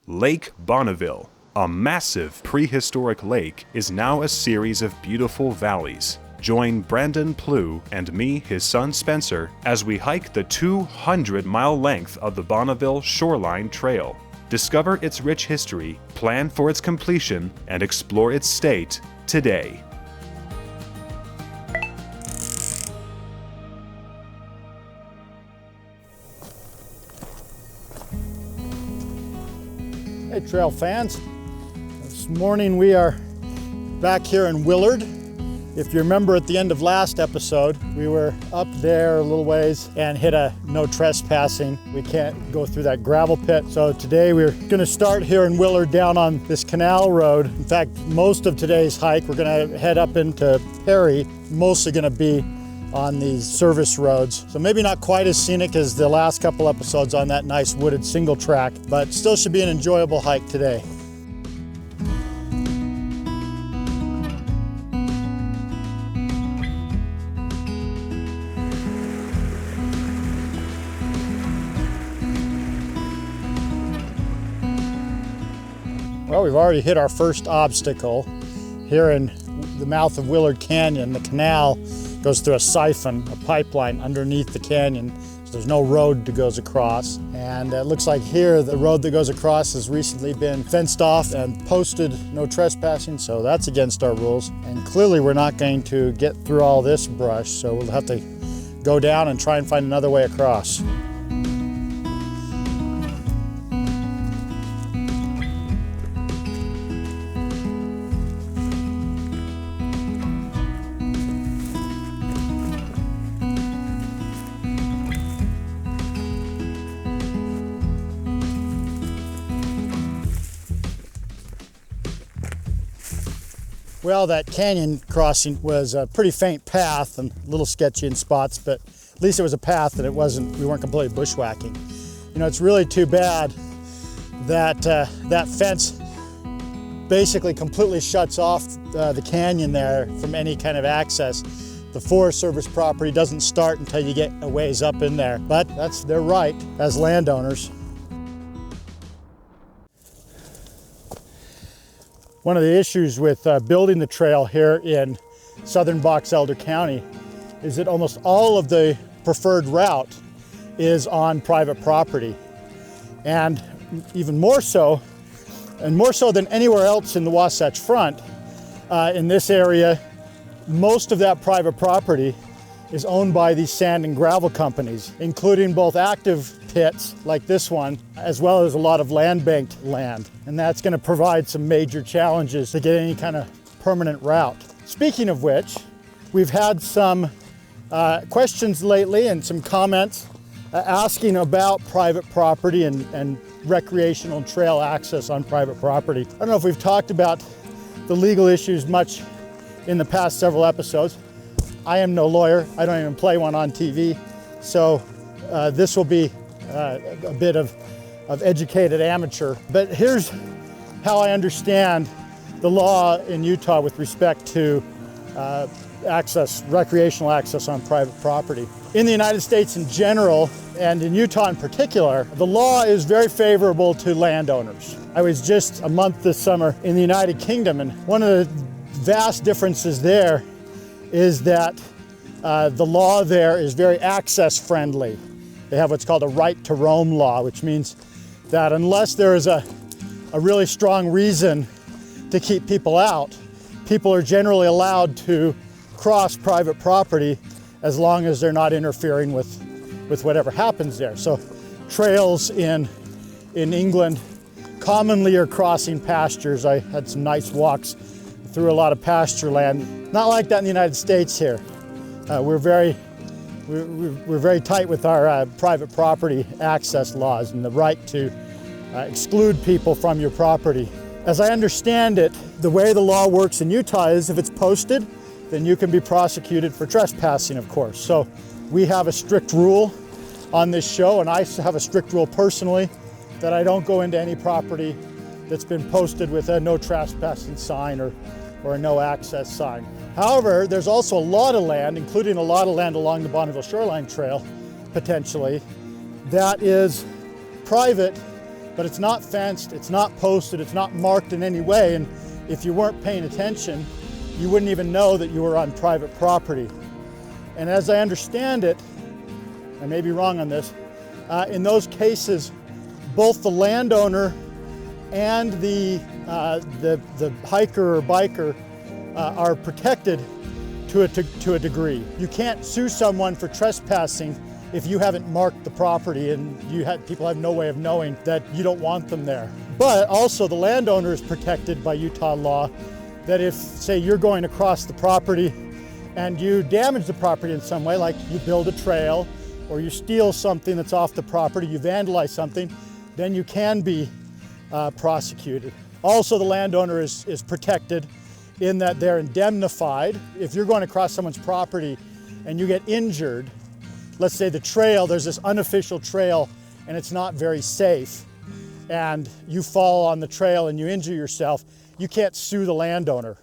Lake Bonneville, a massive prehistoric lake, is now a series of beautiful valleys. Join Brandon Plewe and me, his son Spencer, as we hike the 200-mile length of the Bonneville Shoreline Trail. Discover its rich history, plan for its completion, and explore its state today. Hey trail fans, this morning we are back here in Willard. If you remember at the end of last episode, we were up there a little ways and hit a no trespassing. We can't go through that gravel pit. So today we're gonna start here in Willard down on this canal road. In fact, most of today's hike, we're gonna head up into Perry, mostly gonna be on these service roads. So maybe not quite as scenic as the last couple episodes on that nice wooded single track, but still should be an enjoyable hike today. Well, we've already hit our first obstacle here in the mouth of Willard Canyon. The canal goes through a siphon, a pipeline underneath the canyon. So there's no road that goes across. And it looks like here the road that goes across has recently been fenced off and posted no trespassing, so that's against our rules. And clearly we're not going to get through all this brush, so we'll have to go down and try and find another way across. Well, that canyon crossing was a pretty faint path and a little sketchy in spots, but at least it was a path and we weren't completely bushwhacking. You know, it's really too bad that that fence basically completely shuts off the canyon there from any kind of access. The Forest Service property doesn't start until you get a ways up in there, but that's their right as landowners. One of the issues with building the trail here in southern Box Elder County is that almost all of the preferred route is on private property. And even more so, and more so than anywhere else in the Wasatch Front, in this area, most of that private property is owned by these sand and gravel companies, including both active pits like this one, as well as a lot of land-banked land. And that's going to provide some major challenges to get any kind of permanent route. Speaking of which, we've had some questions lately and some comments asking about private property and recreational trail access on private property. I don't know if we've talked about the legal issues much in the past several episodes. I am no lawyer. I don't even play one on TV. So this will be a bit of educated amateur. But here's how I understand the law in Utah with respect to recreational access on private property. In the United States in general, and in Utah in particular, the law is very favorable to landowners. I was just a month this summer in the United Kingdom, and one of the vast differences there is that the law there is very access friendly. They have what's called a right to roam law, which means that unless there is a really strong reason to keep people out, people are generally allowed to cross private property as long as they're not interfering with whatever happens there. So trails in England commonly are crossing pastures. I had some nice walks through a lot of pasture land. Not like that in the United States here. We're very tight with our private property access laws and the right to exclude people from your property. As I understand it, the way the law works in Utah is if it's posted, then you can be prosecuted for trespassing, of course. So we have a strict rule on this show, and I have a strict rule personally that I don't go into any property that's been posted with a no trespassing sign or a no access sign. However, there's also a lot of land, including a lot of land along the Bonneville Shoreline Trail, potentially, that is private but it's not fenced, it's not posted, it's not marked in any way, and if you weren't paying attention, you wouldn't even know that you were on private property. And as I understand it, I may be wrong on this, in those cases, both the landowner and the hiker or biker are protected to a degree. You can't sue someone for trespassing if you haven't marked the property and people have no way of knowing that you don't want them there. But also the landowner is protected by Utah law that if, say, you're going across the property and you damage the property in some way, like you build a trail or you steal something that's off the property, you vandalize something, then you can be prosecuted. Also, the landowner is protected in that they're indemnified. If you're going across someone's property and you get injured, let's say the trail, there's this unofficial trail and it's not very safe, and you fall on the trail and you injure yourself, you can't sue the landowner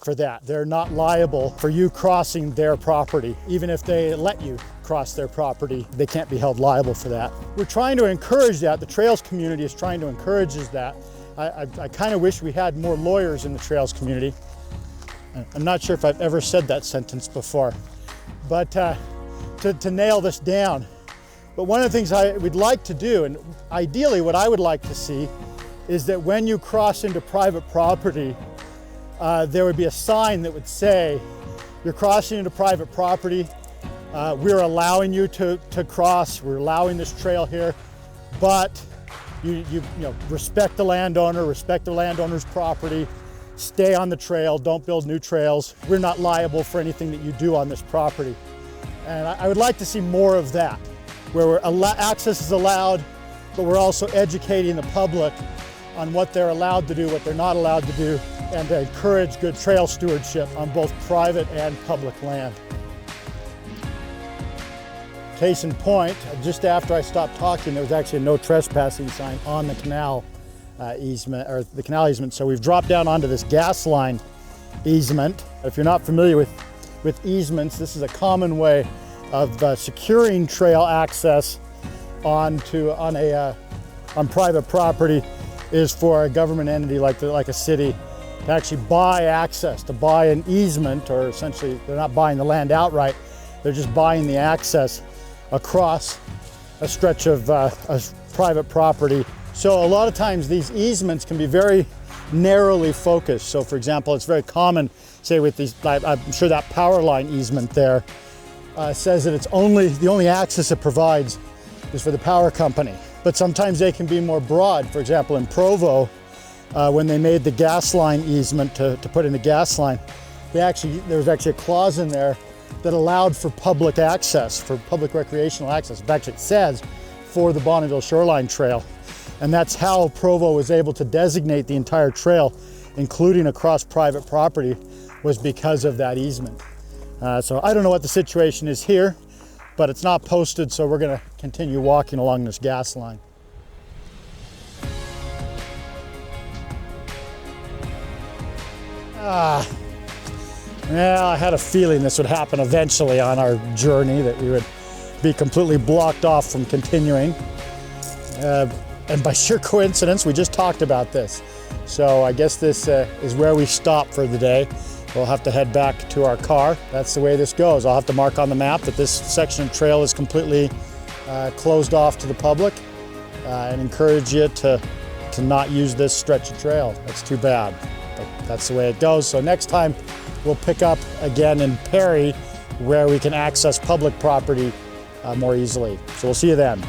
for that. They're not liable for you crossing their property. Even if they let you cross their property, they can't be held liable for that. We're trying to encourage that. The trails community is trying to encourage that. I kind of wish we had more lawyers in the trails community. I'm not sure if I've ever said that sentence before, but to nail this down. But one of the things we'd like to do, and ideally what I would like to see, is that when you cross into private property, there would be a sign that would say, you're crossing into private property, we're allowing you to cross, we're allowing this trail here, but you know, respect the landowner, respect the landowner's property, stay on the trail, don't build new trails. We're not liable for anything that you do on this property. And I would like to see more of that, where access is allowed, but we're also educating the public on what they're allowed to do, what they're not allowed to do, and to encourage good trail stewardship on both private and public land. Case in point, just after I stopped talking, there was actually a no trespassing sign on the canal easement, so we've dropped down onto this gas line easement. If you're not familiar with easements, this is a common way of securing trail access on private property, is for a government entity like a city to actually buy access, to buy an easement, or essentially they're not buying the land outright, they're just buying the access across a stretch of private property. So a lot of times these easements can be very narrowly focused. So for example, it's very common, say with these, I'm sure that power line easement there says that the only access it provides is for the power company. But sometimes they can be more broad. For example, in Provo, when they made the gas line easement to put in the gas line, there was actually a clause in there that allowed for public access, for public recreational access. In fact, it says for the Bonneville Shoreline Trail. And that's how Provo was able to designate the entire trail, including across private property, was because of that easement. So I don't know what the situation is here, but it's not posted, so we're gonna continue walking along this gas line. Yeah, I had a feeling this would happen eventually on our journey, that we would be completely blocked off from continuing. And by sheer coincidence, we just talked about this. So I guess this is where we stop for the day. We'll have to head back to our car. That's the way this goes. I'll have to mark on the map that this section of trail is completely closed off to the public, and encourage you to not use this stretch of trail. That's too bad, but that's the way it goes. So next time we'll pick up again in Perry, where we can access public property more easily. So we'll see you then.